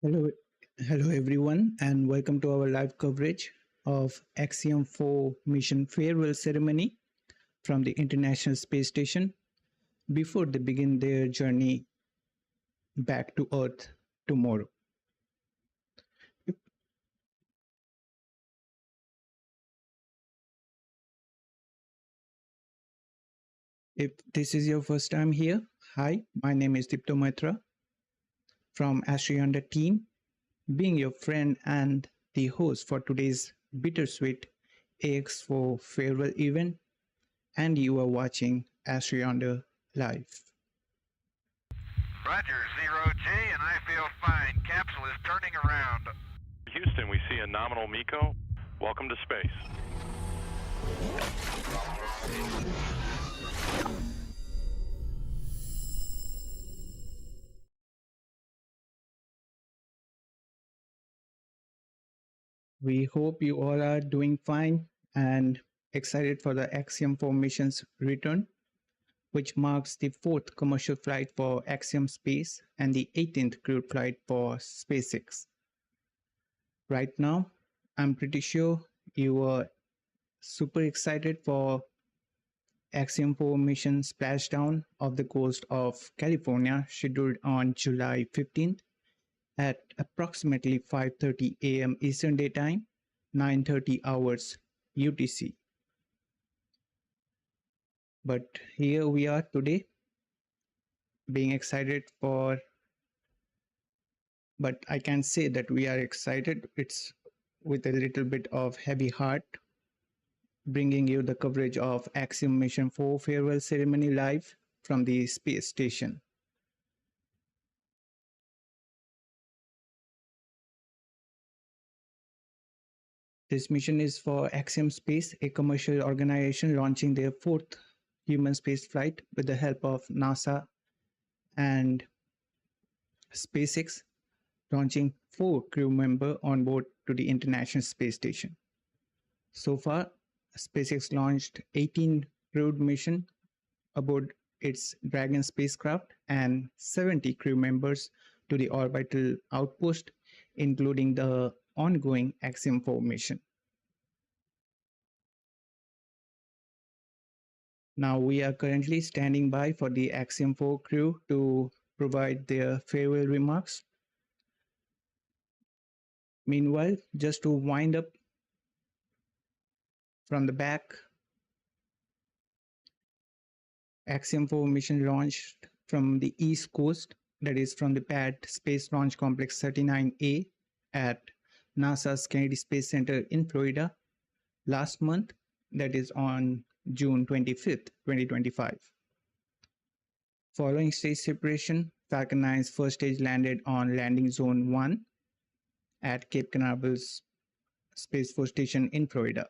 Hello, hello everyone, and welcome to our live coverage of Axiom-4 Mission farewell ceremony from the International Space Station before they begin their journey back to Earth tomorrow. If, if this is your first time here, hi, my name is Tibor from AstroYonder team, being your friend and the host for today's bittersweet Ax-4 farewell event, and you are watching AstroYonder live. Roger, 0G, and I feel fine. Capsule is turning around. Houston, we see a nominal MECO. Welcome to space. We hope you all are doing fine and excited for the Axiom-4 mission's return, which marks the fourth commercial flight for Axiom Space and the 18th crewed flight for SpaceX. Right now, I'm pretty sure you are super excited for Axiom-4 mission splashdown off the coast of California, scheduled on July 15th at approximately 5:30 a.m. Eastern Daytime, 9:30 hours UTC. But here we are today, being excited for, but I can say that we are excited. It's with a little bit of heavy heart, bringing you the coverage of Axiom Mission 4 farewell ceremony live from the space station. This mission is for Axiom Space, a commercial organization launching their fourth human space flight with the help of NASA and SpaceX, launching 4 crew members on board to the International Space Station. So far, SpaceX launched 18 crewed missions aboard its Dragon spacecraft and 70 crew members to the orbital outpost, including the ongoing Axiom-4 mission. Now we are currently standing by for the Axiom-4 crew to provide their farewell remarks. Meanwhile, just to wind up from the back, Axiom-4 mission launched from the East Coast, that is from the pad Space Launch Complex 39A at NASA's Kennedy Space Center in Florida last month, that is on June 25th, 2025. Following stage separation, Falcon 9's first stage landed on Landing Zone 1 at Cape Canaveral's Space Force Station in Florida.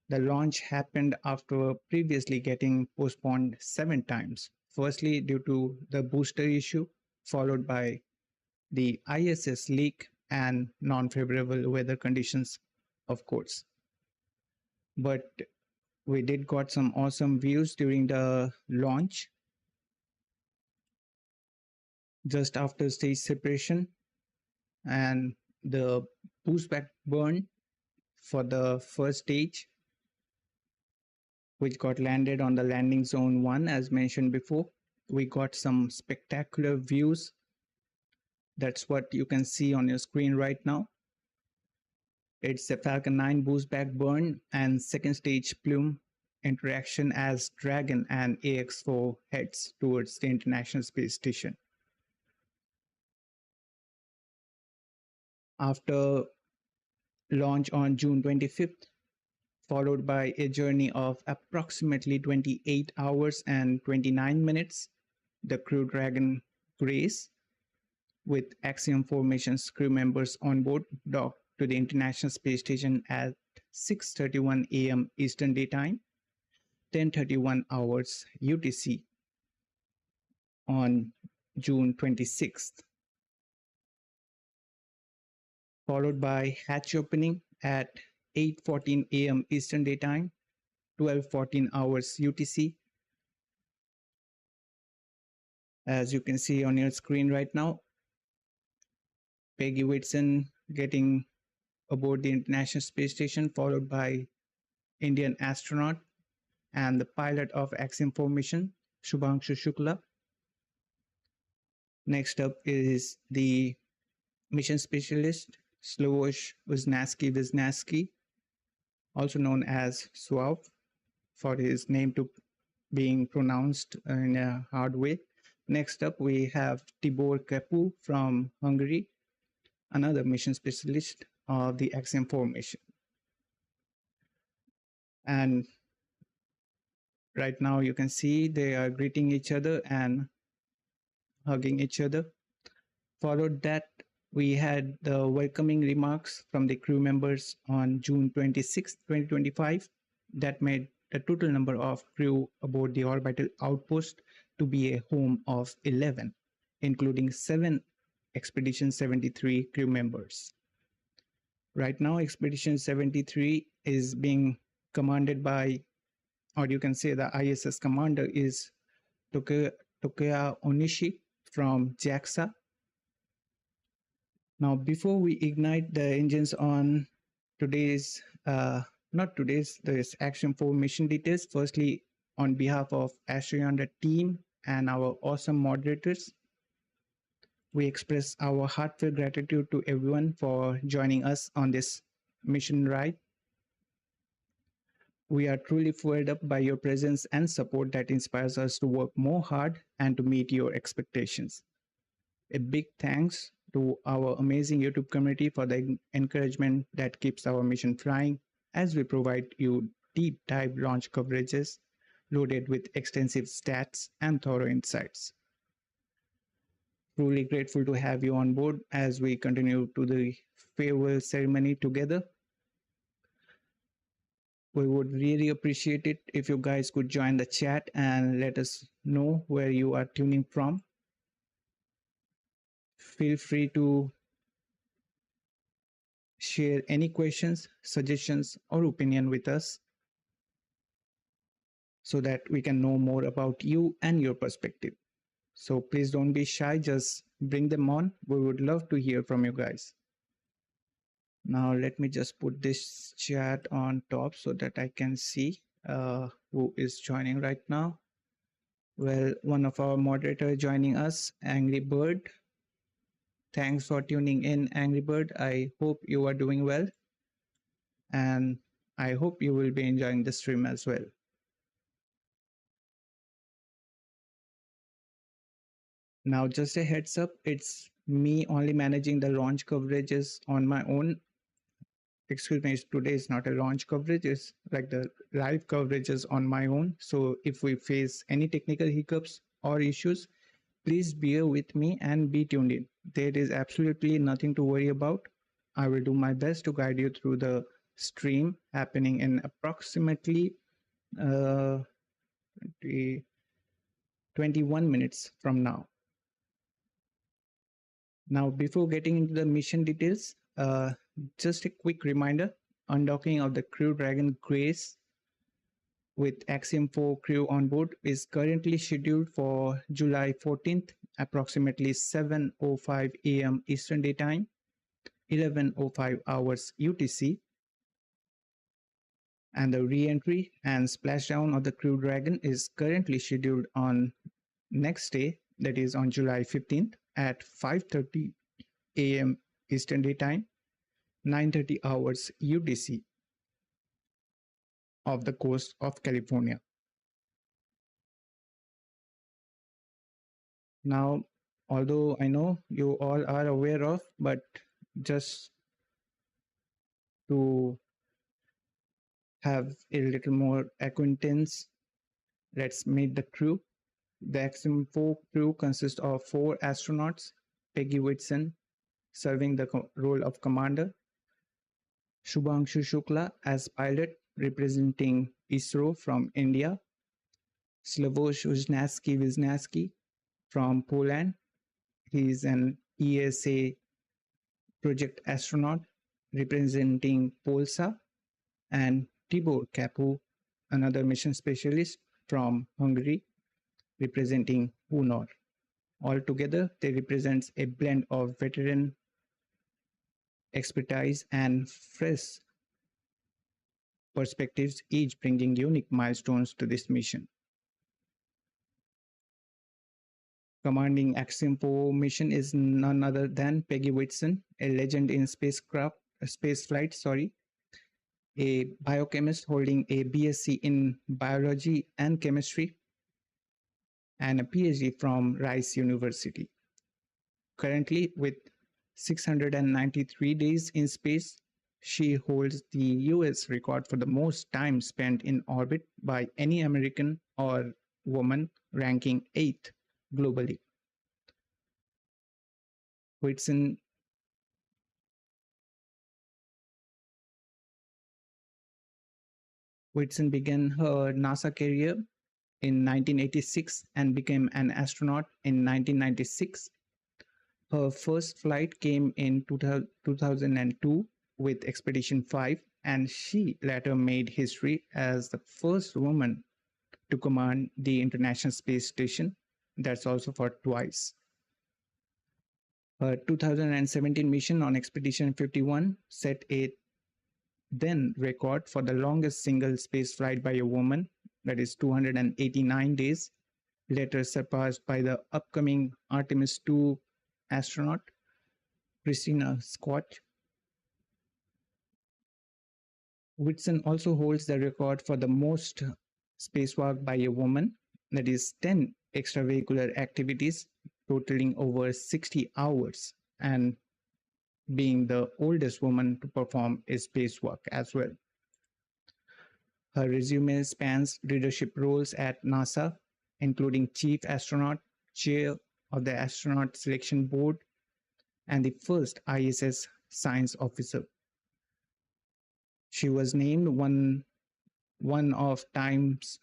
The launch happened after previously getting postponed 7 times, firstly due to the booster issue, followed by the ISS leak and non-favorable weather conditions, of course. But we did got some awesome views during the launch. Just after stage separation and the boost back burn for the first stage, which got landed on the landing zone 1 as mentioned before, we got some spectacular views. That's what you can see on your screen right now. It's the Falcon 9 boost back burn and second stage plume interaction as Dragon and Ax-4 heads towards the International Space Station. After launch on June 25th, followed by a journey of approximately 28 hours and 29 minutes, the Crew Dragon Grace, with Axiom-4 mission's crew members on board, docked to the International Space Station at 6:31 a.m. Eastern Daytime, 10:31 hours UTC on June 26th, followed by hatch opening at 8:14 a.m. Eastern Daytime, 12:14 hours UTC. As you can see on your screen right now, Peggy Whitson getting aboard the International Space Station, followed by Indian astronaut and the pilot of Axiom-4 mission, Shubhanshu Shukla. Next up is the mission specialist, Sławosz Uznański-Wiśniewski, also known as Sławosz, for his name to being pronounced in a hard way. Next up, we have Tibor Kapu from Hungary, another mission specialist of the Axiom-4 mission. And right now you can see they are greeting each other and hugging each other. Followed that, we had the welcoming remarks from the crew members on June 26, 2025, that made the total number of crew aboard the orbital outpost to be a home of 11, including 7 Expedition 73 crew members. Right now, Expedition 73 is being commanded by, or you can say the ISS commander is Takaya Onishi from JAXA. Now, before we ignite the engines on today's, this Axiom-4 mission details, firstly, on behalf of AstroYonder team and our awesome moderators, we express our heartfelt gratitude to everyone for joining us on this mission ride. We are truly fueled up by your presence and support that inspires us to work more hard and to meet your expectations. A big thanks to our amazing YouTube community for the encouragement that keeps our mission flying as we provide you deep dive launch coverages loaded with extensive stats and thorough insights. Truly grateful to have you on board as we continue to the farewell ceremony together. We would really appreciate it if you guys could join the chat and let us know where you are tuning from. Feel free to share any questions, suggestions, or opinion with us so that we can know more about you and your perspective. So please don't be shy, just bring them on. We would love to hear from you guys. Now let me just put this chat on top so that I can see who is joining right now. Well, one of our moderators joining us, Angry Bird. Thanks for tuning in, Angry Bird. I hope you are doing well. And I hope you will be enjoying the stream as well. Now, just a heads up, it's me only managing the launch coverages on my own. Excuse me, today is not a launch coverage, it's like the live coverages on my own. So if we face any technical hiccups or issues, please bear with me and be tuned in. There is absolutely nothing to worry about. I will do my best to guide you through the stream happening in approximately 21 minutes from now. Now, before getting into the mission details, just a quick reminder, undocking of the Crew Dragon Grace with Axiom-4 crew on board is currently scheduled for July 14th, approximately 7:05 a.m. Eastern Daytime, 11:05 hours UTC. And the re-entry and splashdown of the Crew Dragon is currently scheduled on next day, that is on July 15th at 5:30 a.m. Eastern Daytime, 9:30 hours UTC off the coast of California. Now, although I know you all are aware of, but just to have a little more acquaintance, let's meet the crew. The Axiom-4 crew consists of 4 astronauts, Peggy Whitson serving the role of commander, Shubhanshu Shukla as pilot representing ISRO from India, Sławosz Uznański-Wiśniewski from Poland. He is an ESA project astronaut representing Polsa, and Tibor Kapu, another mission specialist from Hungary representing UNOR. Altogether, they represent a blend of veteran expertise, and fresh perspectives, each bringing unique milestones to this mission. Commanding Axiom-4 mission is none other than Peggy Whitson, a legend in spaceflight, a biochemist holding a BSc in biology and chemistry and a PhD from Rice University. Currently, with 693 days in space, she holds the US record for the most time spent in orbit by any American or woman, ranking 8th globally. Whitson began her NASA career in 1986 and became an astronaut in 1996. Her first flight came in 2002 with Expedition 5, and she later made history as the first woman to command the International Space Station. That's also for twice. Her 2017 mission on Expedition 51 set a then record for the longest single space flight by a woman, that is 289 days, later surpassed by the upcoming Artemis 2 astronaut, Christina Scott. Whitson also holds the record for the most spacewalk by a woman, that is 10 extravehicular activities totaling over 60 hours, and being the oldest woman to perform a spacewalk as well. Her resume spans leadership roles at NASA, including chief astronaut, chair of the astronaut selection board, and the first ISS science officer. She was named one of Time's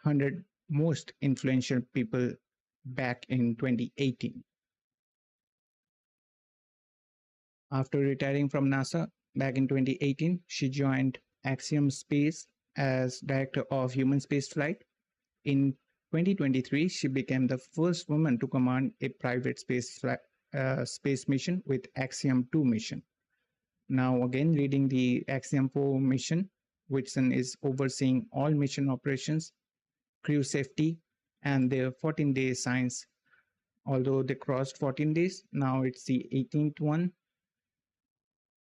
100 most influential people back in 2018. After retiring from NASA back in 2018, she joined Axiom Space as Director of Human Spaceflight. In 2023, she became the first woman to command a private space mission with Axiom-2 mission. Now, again, leading the Axiom-4 mission, Whitson is overseeing all mission operations, crew safety, and their 14-day science. Although they crossed 14 days, now it's the 18th one.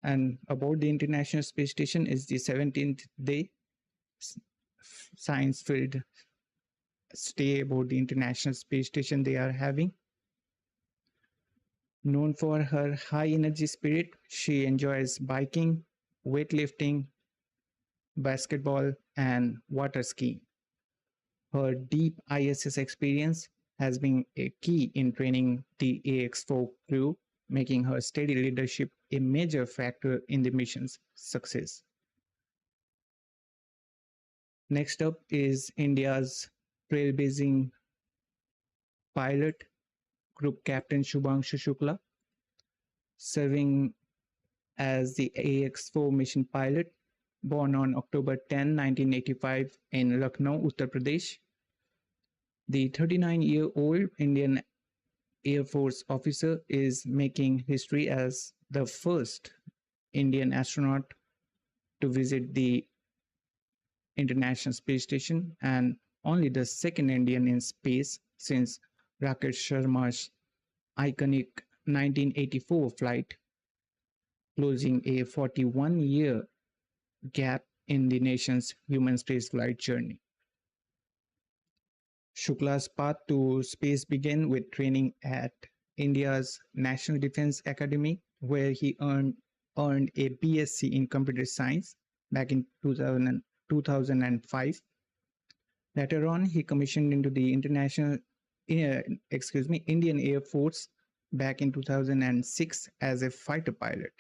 And about the International Space Station is the 17th day science-filled stay aboard the International Space Station they are having. Known for her high energy spirit, she enjoys biking, weightlifting, basketball, and water skiing. Her deep ISS experience has been a key in training the Ax-4 crew, making her steady leadership a major factor in the mission's success. Next up is India's trailblazing pilot, Group Captain Shubhanshu Shukla, serving as the Ax-4 mission pilot, born on October 10, 1985 in Lucknow, Uttar Pradesh. The 39-year-old Indian Air Force officer is making history as the first Indian astronaut to visit the International Space Station and only the second Indian in space since Rakesh Sharma's iconic 1984 flight, closing a 41-year gap in the nation's human spaceflight journey. Shukla's path to space began with training at India's National Defense Academy, where he earned a BSc in computer science back in 2005. Later on, he commissioned into the Indian Air Force back in 2006 as a fighter pilot.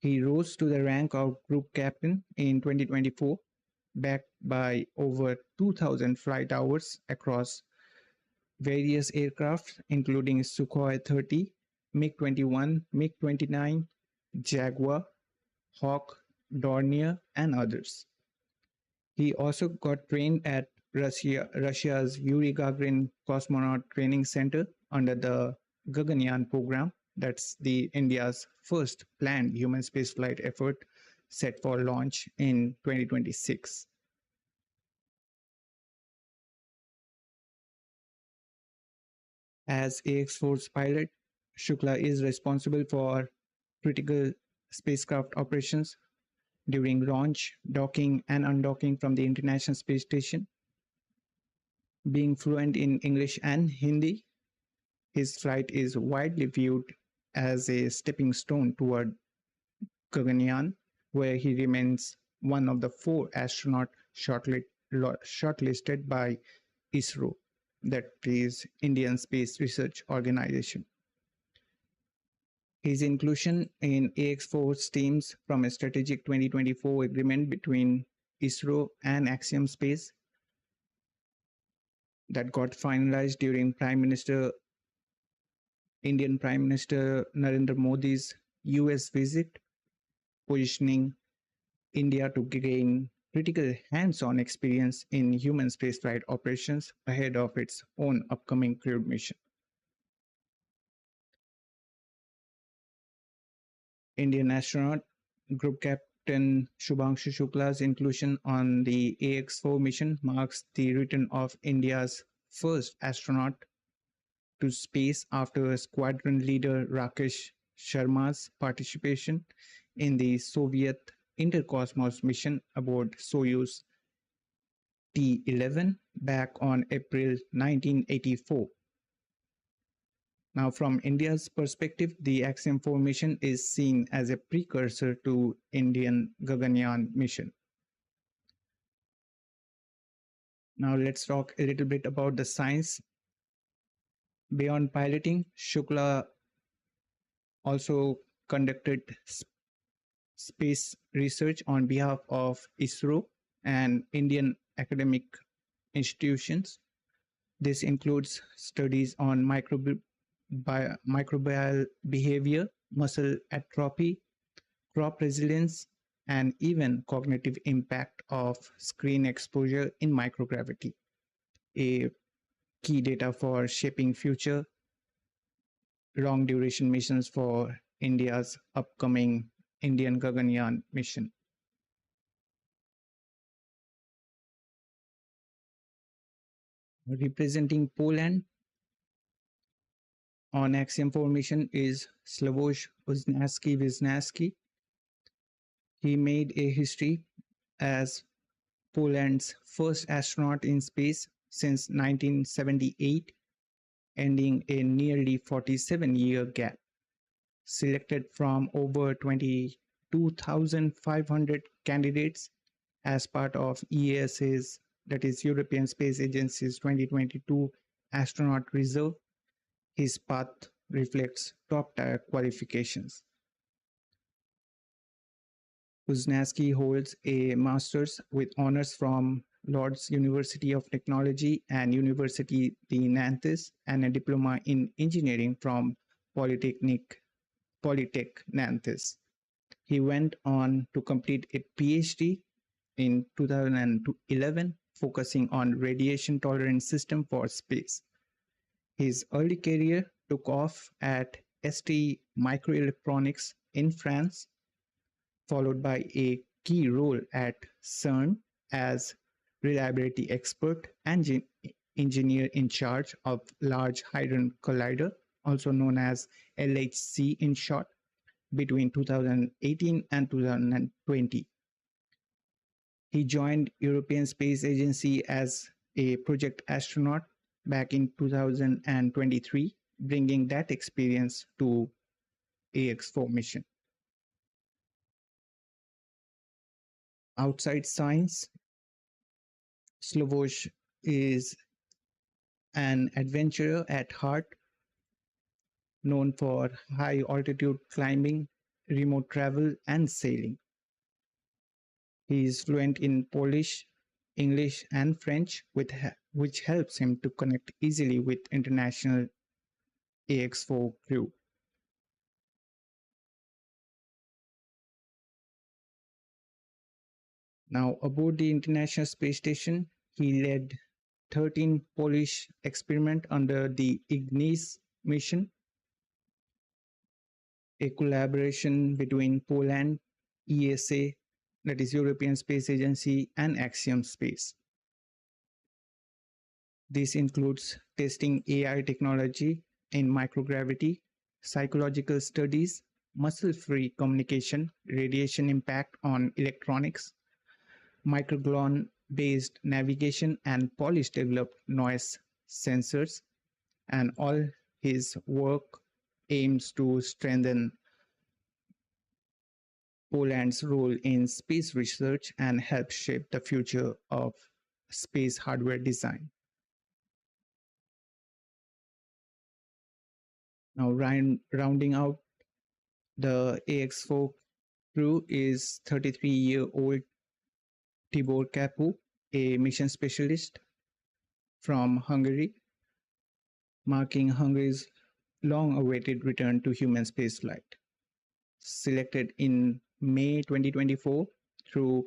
He rose to the rank of Group Captain in 2024, backed by over 2,000 flight hours across various aircraft, including Sukhoi 30, MiG-21, MiG-29, Jaguar, Hawk, Dornier, and others. He also got trained at Russia's Yuri Gagarin Cosmonaut Training Center under the Gaganyaan program, That's the India's first planned human spaceflight effort set for launch in 2026. As Ax-4's pilot, Shukla is responsible for critical spacecraft operations during launch, docking, and undocking from the International Space Station. Being fluent in English and Hindi, his flight is widely viewed as a stepping stone toward Gaganyaan, where he remains one of the 4 astronauts shortlisted by ISRO, that is Indian Space Research Organization. His inclusion in Ax-4 stems from a strategic 2024 agreement between ISRO and Axiom Space that got finalized during Indian Prime Minister Narendra Modi's US visit, positioning India to gain critical hands-on experience in human spaceflight operations ahead of its own upcoming crewed mission. Indian astronaut Group Captain Shubhanshu Shukla's inclusion on the Ax-4 mission marks the return of India's first astronaut to space after squadron leader Rakesh Sharma's participation in the Soviet Intercosmos mission aboard Soyuz T-11 back on April 1984. Now, from India's perspective, the Axiom-4 mission is seen as a precursor to Indian Gaganyaan mission. Now, let's talk a little bit about the science. Beyond piloting, Shukla also conducted space research on behalf of ISRO and Indian academic institutions. This includes studies on microbial behavior, muscle atrophy, crop resilience, and even cognitive impact of screen exposure in microgravity, a key data for shaping future long duration missions for India's upcoming Indian Gaganyaan mission. Representing Poland on Axiom-4 mission is Sławosz Uznański-Wiśniewski. He made a history as Poland's first astronaut in space since 1978, ending a nearly 47-year gap. Selected from over 22,500 candidates as part of ESA's, that is European Space Agency's 2022 astronaut reserve, his path reflects top-tier qualifications. Uznański holds a master's with honors from Lord's University of Technology and University de Nantes, and a diploma in engineering from Polytech Nantes. He went on to complete a PhD in 2011, focusing on radiation-tolerant system for space. His early career took off at ST Microelectronics in France, followed by a key role at CERN as reliability expert and engineer in charge of Large Hadron Collider, also known as LHC in short, between 2018 and 2020. He joined European Space Agency as a project astronaut back in 2023, bringing that experience to Ax-4 mission. Outside science, Sławosz is an adventurer at heart, known for high altitude climbing, remote travel, and sailing. He is fluent in Polish, English, and French, which helps him to connect easily with international Ax-4 crew. Now, aboard the International Space Station, he led 13 Polish experiments under the Ignis mission. a collaboration between Poland, ESA, that is European Space Agency, and Axiom Space. This includes testing AI technology in microgravity, psychological studies, muscle-free communication, radiation impact on electronics, microgravity-based navigation, and polish-developed noise sensors. And all his work aims to strengthen Poland's role in space research and help shape the future of space hardware design. Now, rounding out the Ax-4 crew is 33-year-old Tibor Kapu, a mission specialist from Hungary, marking Hungary's long-awaited return to human spaceflight. Selected in May 2024 through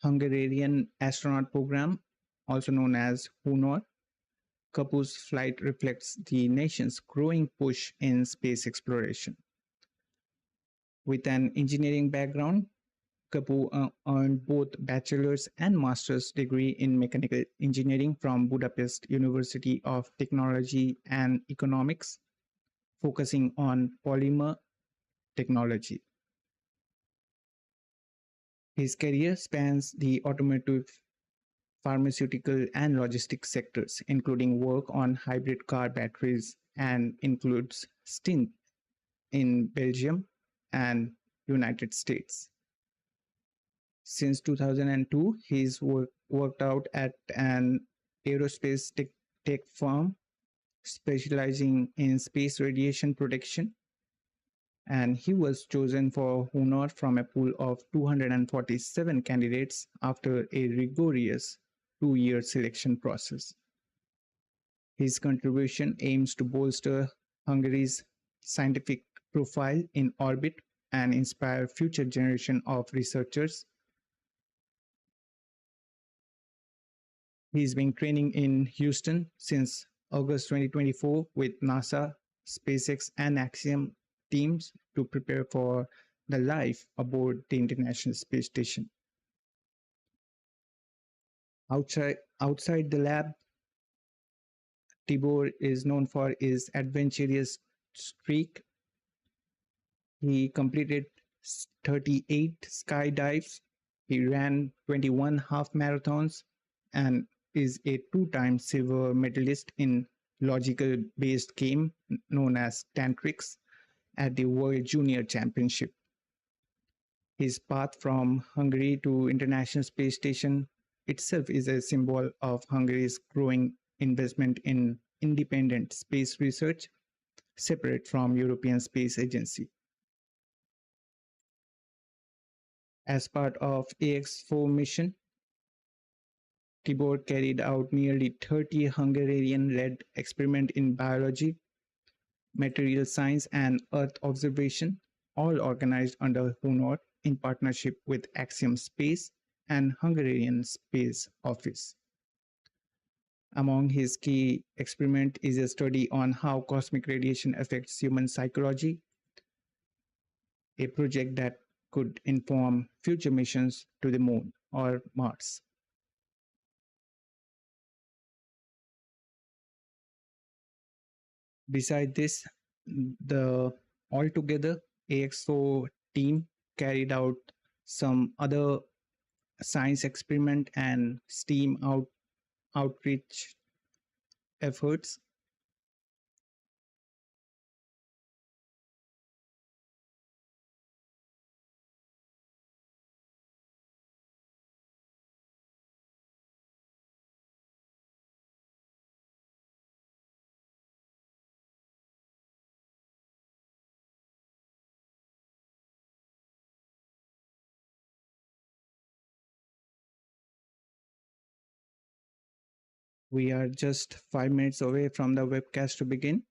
Hungarian astronaut program, also known as HONOR, Kapu's flight reflects the nation's growing push in space exploration. With an engineering background, Kapu earned both bachelor's and master's degree in mechanical engineering from Budapest University of Technology and Economics, focusing on polymer technology. His career spans the automotive, pharmaceutical, and logistics sectors, including work on hybrid car batteries, and includes stint in Belgium and United States. Since 2002, he's worked out at an aerospace tech firm specializing in space radiation protection, and he was chosen for Honor from a pool of 247 candidates after a rigorous 2-year selection process. His contribution aims to bolster Hungary's scientific profile in orbit and inspire future generation of researchers. He's been training in Houston since August 2024 with NASA, SpaceX, and Axiom teams to prepare for the life aboard the International Space Station. Outside the lab, Tibor is known for his adventurous streak. He completed 38 skydives. He ran 21 half marathons and is a 2-time silver medalist in logical-based game known as Tantrics at the World Junior Championship. His path from Hungary to International Space Station itself is a symbol of Hungary's growing investment in independent space research, separate from European Space Agency. As part of Ax-4 mission, Tibor carried out nearly 30 Hungarian-led experiments in biology, material science, and Earth observation, all organized under HONOR in partnership with Axiom Space and Hungarian Space Office. Among his key experiments is a study on how cosmic radiation affects human psychology, a project that could inform future missions to the Moon or Mars. Besides this, the altogether Ax-4 team carried out some other science experiment and STEAM outreach efforts. We are just 5 minutes away from the webcast to begin.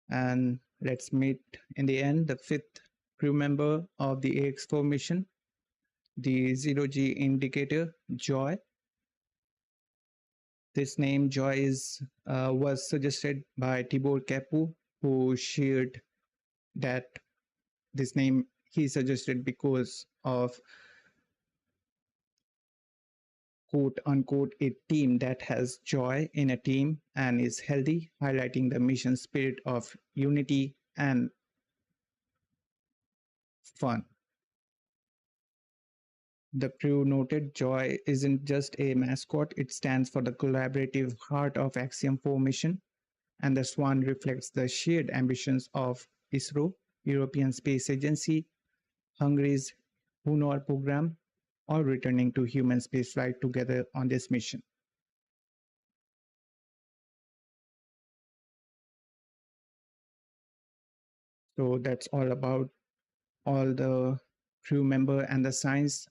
And let's meet in the end the 5th crew member of the Ax-4 mission, the 0G indicator, Joy. This name, Joy, was suggested by Tibor Kapu, who shared that this name he suggested because of quote unquote a team that has joy in a team and is healthy, highlighting the mission spirit of unity and fun. The crew noted joy isn't just a mascot, it stands for the collaborative heart of Axiom-4 mission, and the swan reflects the shared ambitions of ISRO, European Space Agency, Hungary's Honor program, all returning to human spaceflight together on this mission. So that's all about all the crew member and the science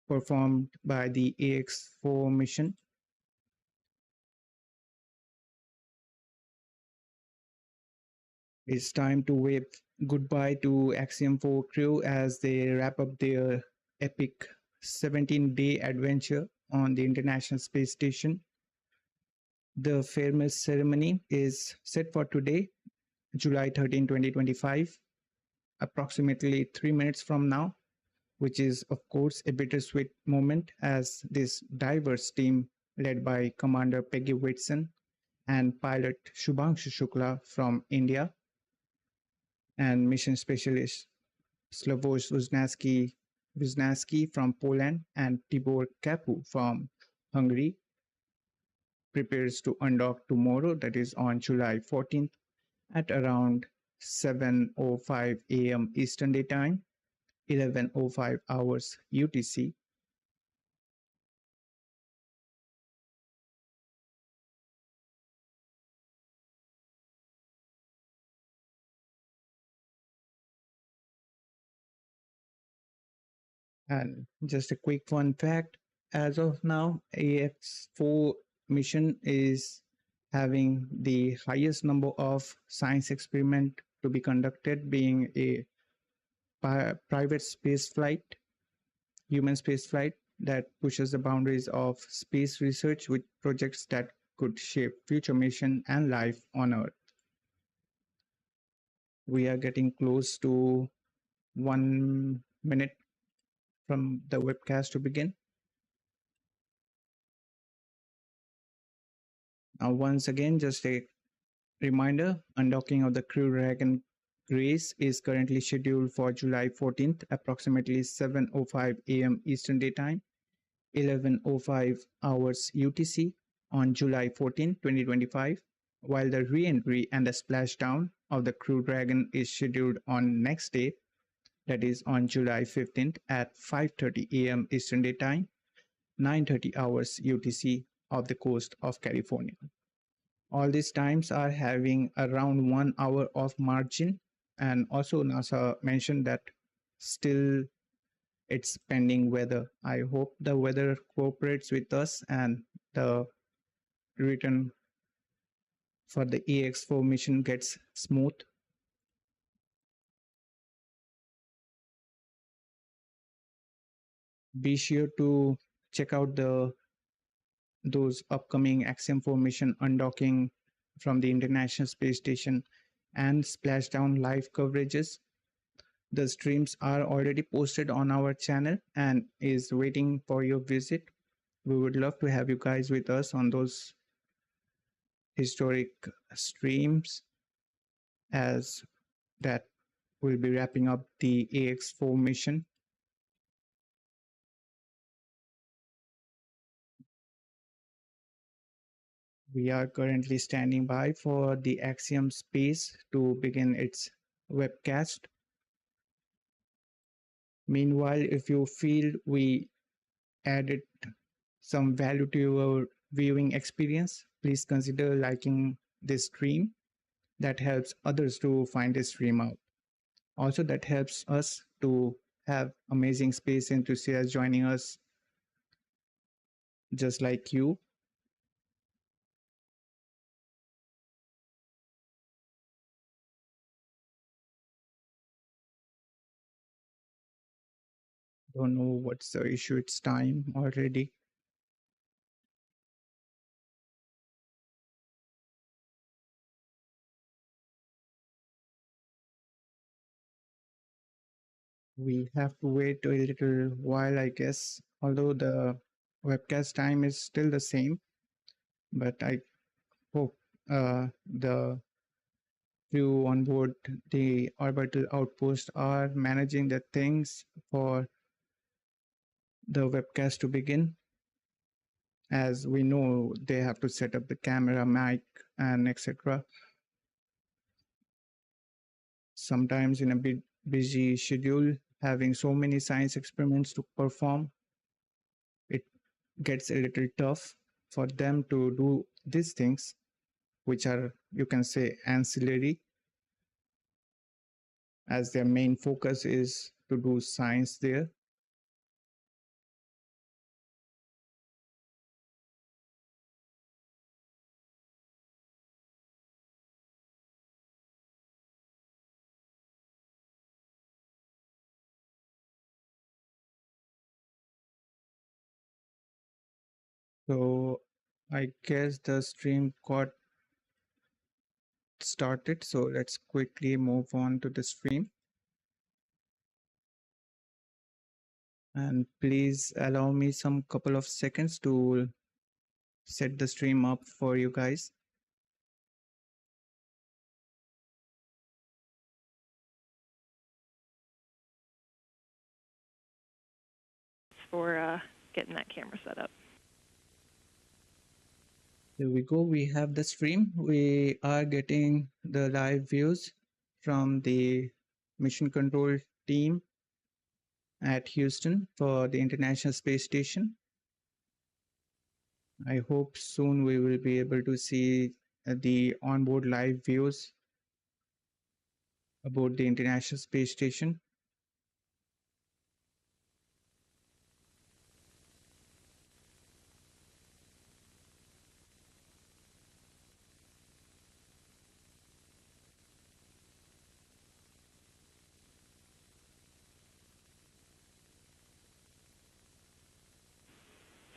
performed by the Ax-4 mission. It's time to wave goodbye to Axiom-4 crew as they wrap up their epic 17-day adventure on the International Space Station. The farewell ceremony is set for today, July 13, 2025, approximately 3 minutes from now, which is, of course, a bittersweet moment as this diverse team, led by Commander Peggy Whitson and pilot Shubhanshu Shukla from India, and mission specialist Sławosz Uznański-Wiśniewski from Poland and Tibor Kapu from Hungary, prepares to undock tomorrow, that is on July 14th, at around 7:05 a.m. Eastern Daytime, 11:05 hours UTC. And just a quick fun fact, as of now, Ax-4 mission is having the highest number of science experiment to be conducted, being a private space flight, human space flight that pushes the boundaries of space research with projects that could shape future mission and life on Earth. We are getting close to 1 minute from the webcast to begin. Now, once again, just a reminder, undocking of the Crew Dragon Grace is currently scheduled for July 14th, approximately 7:05 a.m. Eastern Daytime, 11:05 hours UTC on July 14, 2025, while the re-entry and the splashdown of the Crew Dragon is scheduled on next day, that is on July 15th at 5:30 a.m. Eastern Daytime, 9:30 hours UTC of the coast of California. All these times are having around 1 hour of margin, and also NASA mentioned that still it's pending weather. I hope the weather cooperates with us and the return for the Ax-4 mission gets smooth. Be sure to check out those upcoming Axiom-4 mission undocking from the International Space Station and splashdown live coverages. The streams are already posted on our channel and is waiting for your visit. We would love to have you guys with us on those historic streams, as that will be wrapping up the Ax-4 mission. We are currently standing by for the Axiom Space to begin its webcast. Meanwhile, if you feel we added some value to your viewing experience, please consider liking this stream. That helps others to find this stream out. Also, that helps us to have amazing space enthusiasts joining us just like you. Don't know what's the issue, it's time already. We have to wait a little while, I guess, although the webcast time is still the same. But I hope the crew on board the orbital outpost are managing the things for the webcast to begin. As we know, they have to set up the camera, mic, and etc. Sometimes in a bit busy schedule, having so many science experiments to perform, it gets a little tough for them to do these things, which are, you can say, ancillary, as their main focus is to do science there. So I guess the stream got started. So let's quickly move on to the stream. And please allow me some couple of seconds to set the stream up for you guys. For getting that camera set up. Here we go. We have the stream. We are getting the live views from the mission control team at Houston for the International Space Station. I hope soon we will be able to see the onboard live views about the International Space Station.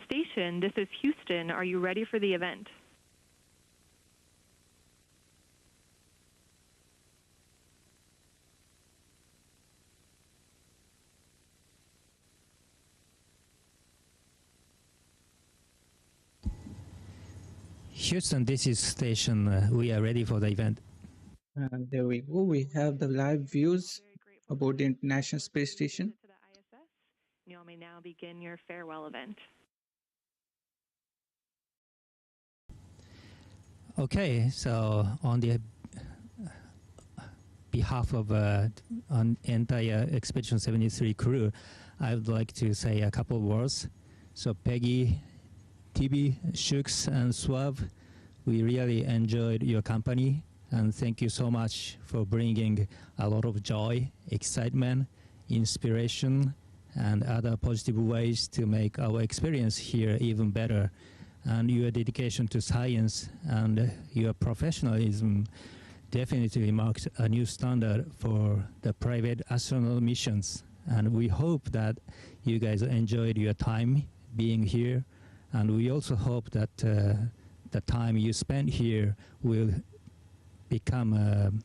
Station, this is Houston. Are you ready for the event? Houston, this is station. We are ready for the event. And there we go. We have the live views about the International Space Station. To the ISS. You all may now begin your farewell event. Okay, so on the behalf of on entire Expedition 73 crew, I would like to say a couple of words. So Peggy, Tibor, Shuks, and Sław, we really enjoyed your company, and thank you so much for bringing a lot of joy, excitement, inspiration, and other positive ways to make our experience here even better. And your dedication to science and your professionalism definitely marked a new standard for the private astronaut missions. And we hope that you guys enjoyed your time being here. And we also hope that the time you spent here will become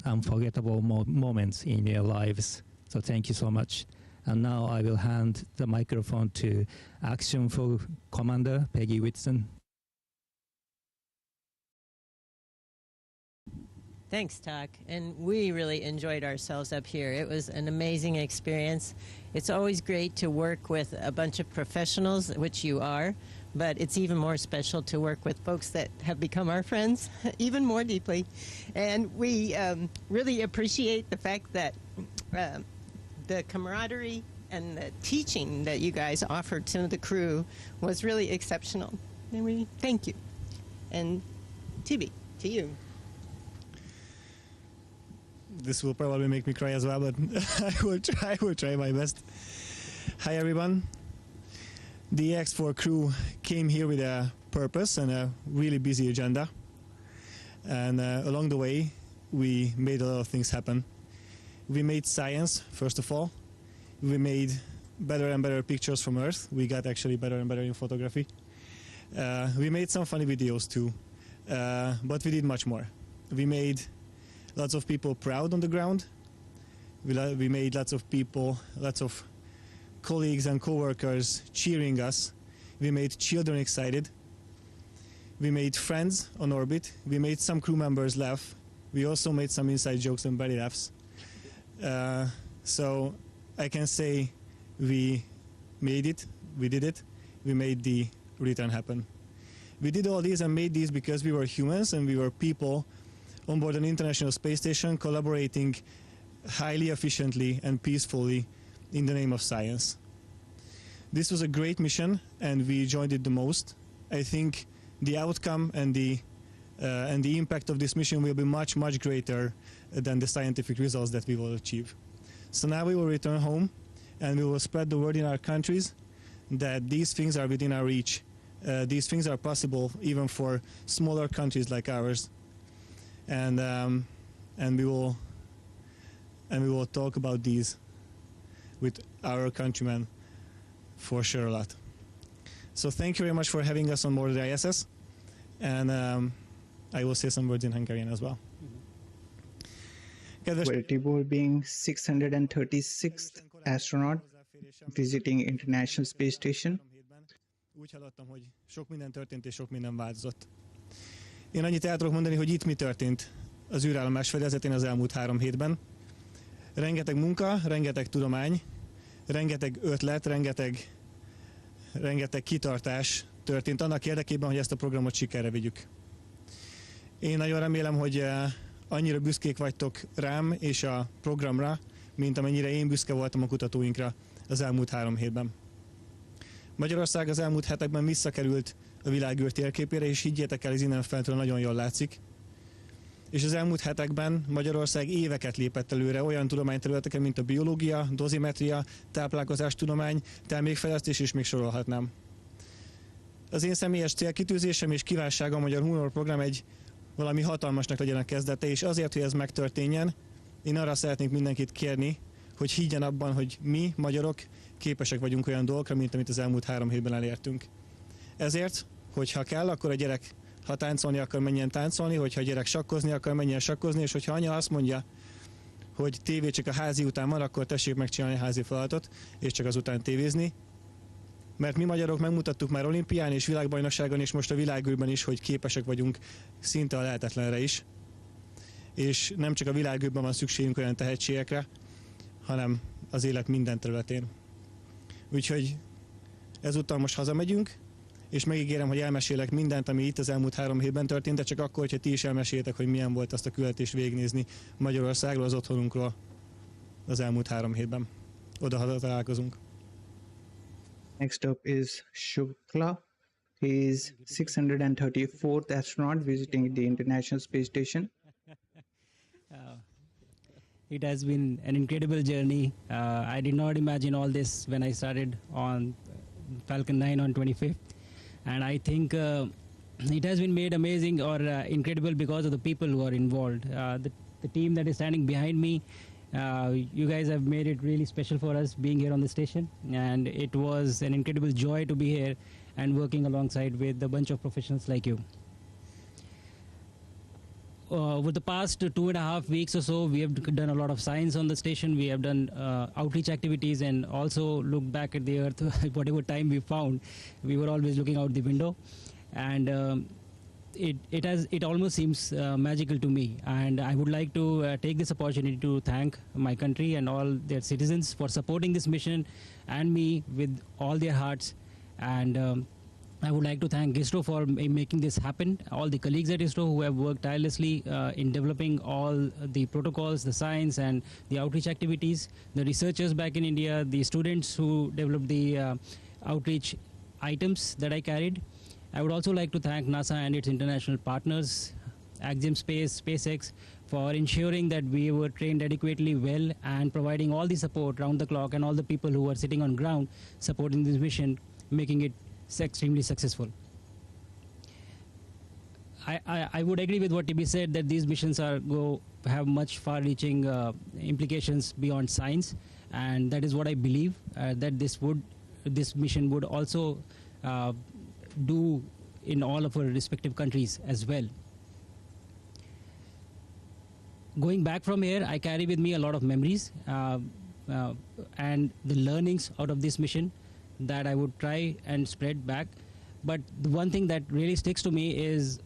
unforgettable moments in your lives. So thank you so much. And now I will hand the microphone to Axiom-4 Commander Peggy Whitson. Thanks, Tak. And we really enjoyed ourselves up here. It was an amazing experience. It's always great to work with a bunch of professionals, which you are, but it's even more special to work with folks that have become our friends even more deeply. And we really appreciate the fact that the camaraderie and the teaching that you guys offered to the crew was really exceptional. And we thank you. And Tibi, to you. This will probably make me cry as well, but I will try my best. Hi everyone. The Ax-4 crew came here with a purpose and a really busy agenda. And along the way, we made a lot of things happen. We made science, first of all. We made better and better pictures from Earth. We got actually better and better in photography. We made some funny videos too, but we did much more. We made lots of people proud on the ground. We made lots of people, lots of colleagues and co-workers cheering us. We made children excited. We made friends on orbit. We made some crew members laugh. We also made some inside jokes and belly laughs. So I can say we made it, we did it, we made the return happen. We did all these and made these because we were humans and we were people on board an International Space Station collaborating highly efficiently and peacefully in the name of science. This was a great mission and we enjoyed it the most. I think the outcome and the impact of this mission will be much, much greater than the scientific results that we will achieve. So now we will return home and we will spread the word in our countries that these things are within our reach. These things are possible even for smaller countries like ours. And we will talk about these with our countrymen for sure a lot. So thank you very much for having us on board the ISS, and I will say some words in Hungarian as well. Well, Tibor being 636th astronaut visiting International Space Station. Úgy hallottam, hogy sok minden történt és sok minden változott. Én annyit el tudok mondani, hogy itt mi történt az űrállomás fedezetén az elmúlt 3 hétben. Rengeteg munka, rengeteg tudomány, rengeteg ötlet, rengeteg kitartás történt annak érdekében, hogy ezt a programot sikerre vigyük. Én nagyon remélem, hogy annyira büszkék vagytok rám és a programra, mint amennyire én büszke voltam a kutatóinkra az elmúlt 3 hétben. Magyarország az elmúlt hetekben visszakerült a világűr térképére, és higgyétek el, ez innen feltől nagyon jól látszik. És az elmúlt hetekben Magyarország éveket lépett előre olyan tudományterületeken, mint a biológia, dozimetria, táplálkozástudomány, termékfejlesztés, és még sorolhatnám. Az én személyes célkitűzésem és kívánságom, hogy a Humor program egy valami hatalmasnak legyen a kezdete, és azért, hogy ez megtörténjen, én arra szeretnék mindenkit kérni, hogy higgyen abban, hogy mi, magyarok, képesek vagyunk olyan dolgokra, mint amit az elmúlt 3 hétben elértünk. Ezért, hogyha kell, akkor a gyerek, ha táncolni akar, menjen táncolni, hogyha a gyerek sakkozni akar, menjen sakkozni, és hogyha anya azt mondja, hogy tévé csak a házi után van, akkor tessék megcsinálni a házi feladatot, és csak azután tévézni. Mert mi magyarok megmutattuk már olimpián és világbajnokságon, és most a világűrben is, hogy képesek vagyunk szinte a lehetetlenre is. És nem csak a világűrben van szükségünk olyan tehetségekre, hanem az élet minden területén. Úgyhogy ezúttal most hazamegyünk, és megígérem, hogy elmesélek mindent, ami itt az elmúlt 3 hétben történt, de csak akkor, hogyha ti is elmeséltek, hogy milyen volt azt a küldetést végignézni Magyarországról, az otthonunkról az elmúlt 3 hétben. Oda találkozunk. Next up is Shukla. He is 634th astronaut visiting the International Space Station. It has been an incredible journey. I did not imagine all this when I started on Falcon 9 on 25th. And I think it has been made amazing or incredible because of the people who are involved. The team that is standing behind me, you guys have made it really special for us being here on the station. And it was an incredible joy to be here and working alongside with a bunch of professionals like you. Over the past 2.5 weeks or so, we have done a lot of science on the station. We have done outreach activities and also looked back at the Earth. Whatever time we found, we were always looking out the window. And it almost seems magical to me. And I would like to take this opportunity to thank my country and all their citizens for supporting this mission and me with all their hearts. And I would like to thank ISRO for making this happen, all the colleagues at ISRO who have worked tirelessly in developing all the protocols, the science and the outreach activities, the researchers back in India, the students who developed the outreach items that I carried. I would also like to thank NASA and its international partners, Axiom Space, SpaceX, for ensuring that we were trained adequately well and providing all the support round the clock, and all the people who are sitting on ground supporting this mission, making it extremely successful. I would agree with what Tibi said, that these missions have much far-reaching implications beyond science, and that is what I believe that this mission would also do in all of our respective countries as well. going back from here, I carry with me a lot of memories and the learnings out of this mission that I would try and spread back. But the one thing that really sticks to me is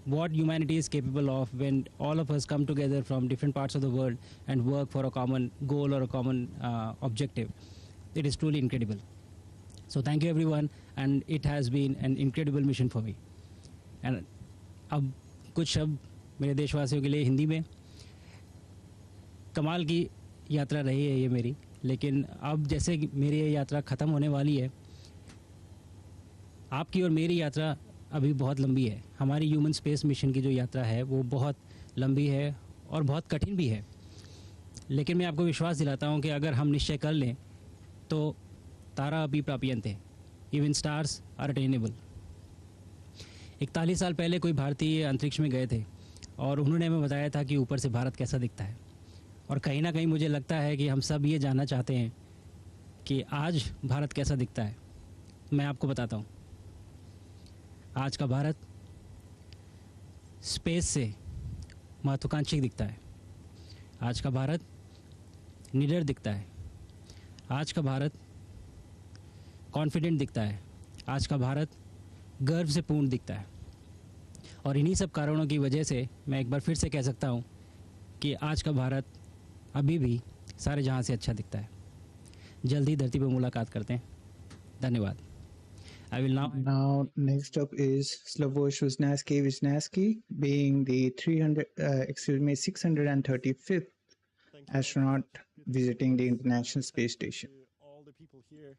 what humanity is capable of when all of us come together from different parts of the world and work for a common goal or a common objective. It is truly incredible. So thank you everyone, and it has been an incredible mission for me. And अब कुछ शब्द मेरे देशवासियों के लिए हिंदी में. कमाल की यात्रा रही है ये मेरी, लेकिन अब जैसे मेरी ये यात्रा ख़त्म होने वाली है, आपकी और मेरी यात्रा अभी बहुत लंबी है. हमारी ह्यूमन स्पेस मिशन की जो यात्रा है वो बहुत लंबी है और बहुत कठिन भी है, लेकिन मैं आपको विश्वास दिलाता हूँ कि अगर हम निश्चय कर लें तो तारा अभी प्राप्यन्ते, इवन स्टार्स आर अटेनेबल. 41 साल पहले कोई भारतीय अंतरिक्ष में गए थे और उन्होंने हमें बताया था कि ऊपर से भारत कैसा दिखता है. और कहीं ना कहीं मुझे लगता है कि हम सब ये जानना चाहते हैं कि आज भारत कैसा दिखता है. मैं आपको बताता हूँ. आज का भारत स्पेस से महत्वाकांक्षी दिखता है. आज का भारत निडर दिखता है. आज का भारत कॉन्फिडेंट दिखता है. आज का भारत गर्व से पूर्ण दिखता है. और इन्हीं सब कारणों की वजह से मैं एक बार फिर से कह सकता हूँ कि आज का भारत अभी भी सारे जहाँ से अच्छा दिखता है. जल्दी धरती पर मुलाकात करते हैं. धन्यवाद. I will Now next up is Sławosz Uznański-Wiśniewski, being the 635th astronaut visiting the International Space Station. All the people here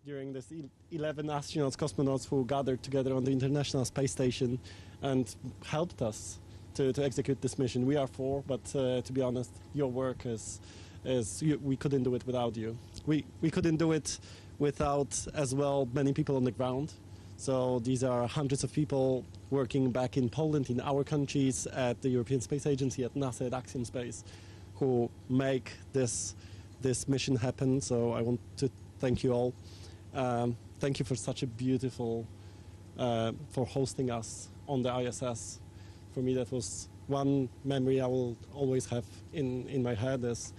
during this 11 astronauts, cosmonauts who gathered together on the International Space Station and helped us to execute this mission. We are 4, but to be honest, your work we couldn't do it without you. We couldn't do it without as well many people on the ground. So these are hundreds of people working back in Poland, in our countries, at the European Space Agency, at NASA, at Axiom Space, who make this mission happen. So I want to thank you all. Thank you for such a beautiful, for hosting us on the ISS. For me, that was one memory I will always have in my head, is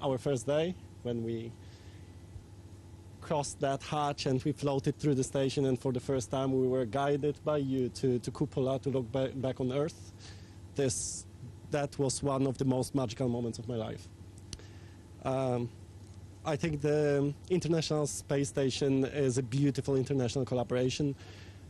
our first day when we crossed that hatch and we floated through the station, and for the first time we were guided by you to Cupola to look back on Earth. That was one of the most magical moments of my life. I think the International Space Station is a beautiful international collaboration,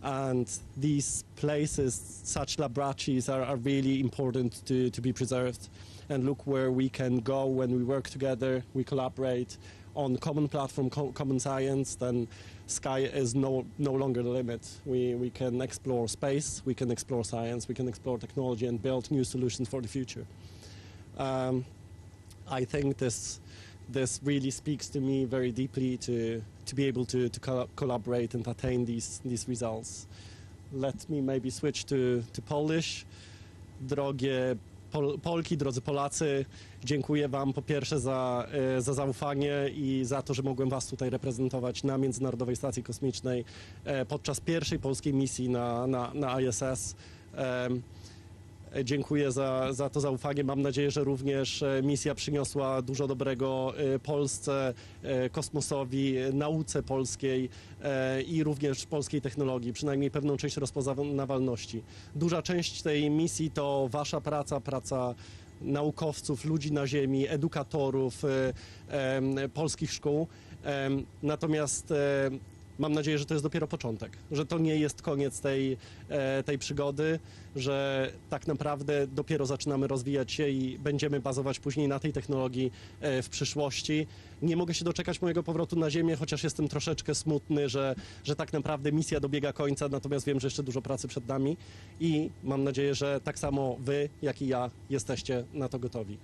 and these places, such laboratories, are really important to be preserved. And look where we can go when we work together, we collaborate on common platform, common science. Then sky is no longer the limit. We can explore space, we can explore science, we can explore technology and build new solutions for the future. I think this really speaks to me very deeply to be able to collaborate and attain these results. Let me maybe switch to Polish. Drogie Polki, drodzy Polacy, dziękuję wam po pierwsze za zaufanie i za to, że mogłem was tutaj reprezentować na Międzynarodowej Stacji Kosmicznej podczas pierwszej polskiej misji na ISS. Dziękuję za to zaufanie. Mam nadzieję, że również misja przyniosła dużo dobrego Polsce, kosmosowi, nauce polskiej i również polskiej technologii, przynajmniej pewną część rozpoznawalności. Duża część tej misji to wasza praca naukowców, ludzi na Ziemi, edukatorów, polskich szkół. Natomiast mam nadzieję, że to jest dopiero początek, że to nie jest koniec tej przygody, że tak naprawdę dopiero zaczynamy rozwijać się i będziemy bazować później na tej technologii w przyszłości. Nie mogę się doczekać mojego powrotu na Ziemię, chociaż jestem troszeczkę smutny, że tak naprawdę misja dobiega końca, natomiast wiem, że jeszcze dużo pracy przed nami i mam nadzieję, że tak samo wy, jak i ja jesteście na to gotowi.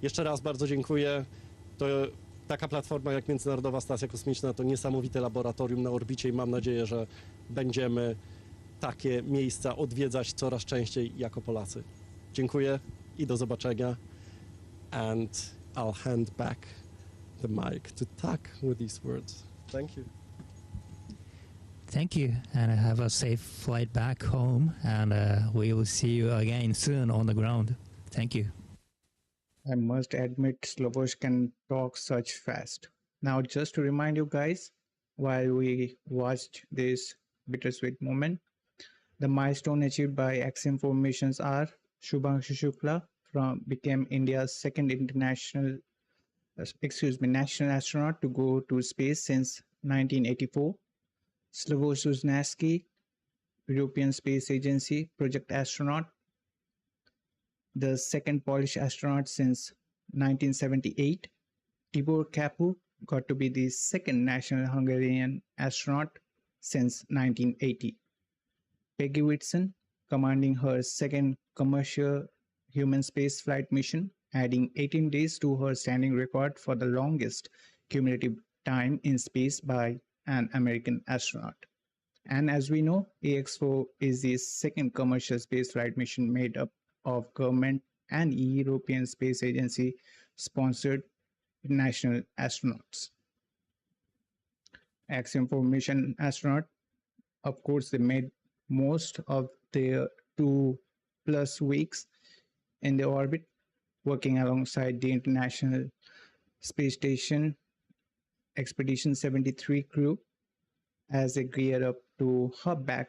Jeszcze raz bardzo dziękuję. Taka platforma jak Międzynarodowa Stacja Kosmiczna to niesamowite laboratorium na orbicie i mam nadzieję, że będziemy takie miejsca odwiedzać coraz częściej jako Polacy. Dziękuję i do zobaczenia. And I'll hand back the mic to Tak with these words. Thank you. Thank you, and have a safe flight back home, and we will see you again soon on the ground. Thank you. I must admit, Sławosz can talk such fast. Now, just to remind you guys, while we watched this bittersweet moment, the milestone achieved by Axiom-4 missions are Shubhanshu Shukla became India's second national astronaut to go to space since 1984. Sławosz Uznański, European Space Agency project astronaut, the second Polish astronaut since 1978. Tibor Kapu got to be the second national Hungarian astronaut since 1980. Peggy Whitson, commanding her second commercial human spaceflight mission, adding 18 days to her standing record for the longest cumulative time in space by an American astronaut. And as we know, Ax-4 is the second commercial spaceflight mission made up of government and European Space Agency sponsored national astronauts. Axiom-4 mission astronaut, of course, they made most of their 2+ weeks in the orbit, working alongside the International Space Station Expedition 73 crew as they gear up to hop back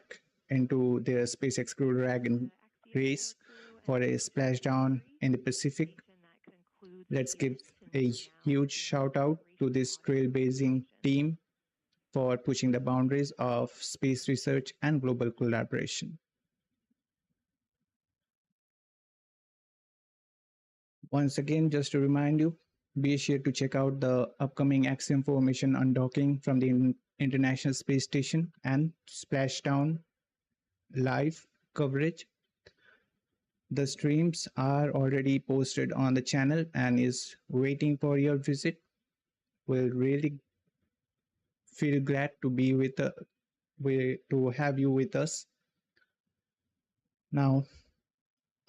into their SpaceX Crew Dragon race for a splashdown in the Pacific. Let's give a huge shout out to this trailblazing team for pushing the boundaries of space research and global collaboration. Once again, just to remind you, be sure to check out the upcoming Axiom-4 mission undocking from the International Space Station and splashdown live coverage. The streams are already posted on the channel and is waiting for your visit. We'll really feel glad to be to have you with us. Now,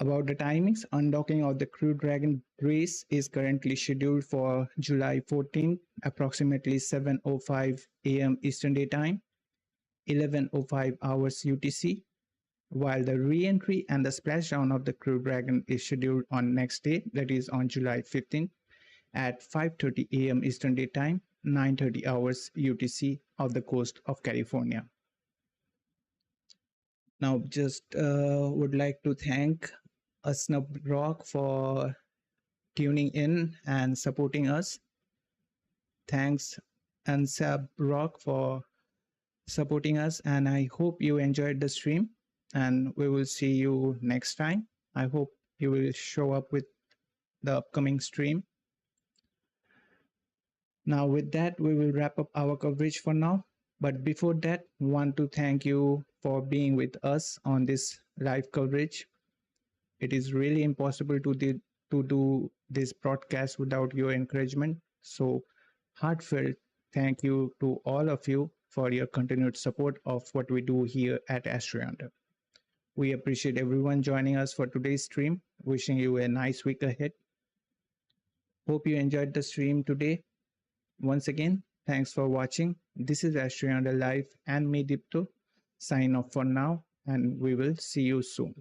about the timings, undocking of the Crew Dragon race is currently scheduled for July 14th, approximately 7:05 a.m. Eastern Daytime, 11:05 hours UTC, while the re-entry and the splashdown of the Crew Dragon is scheduled on next day, that is on July 15th, at 5:30 a.m. Eastern Daytime, 9:30 hours UTC of the coast of California. Now, just would like to thank Asnab Rock for tuning in and supporting us. Thanks Ansab Rock for supporting us, and I hope you enjoyed the stream, and we will see you next time. I hope you will show up with the upcoming stream. Now with that, we will wrap up our coverage for now. But before that, want to thank you for being with us on this live coverage. It is really impossible to do this broadcast without your encouragement. So heartfelt thank you to all of you for your continued support of what we do here at AstroYonder. We appreciate everyone joining us for today's stream. Wishing you a nice week ahead. Hope you enjoyed the stream today. Once again, thanks for watching. This is AstroYonder Live and me, Dipto. Sign off for now, and we will see you soon.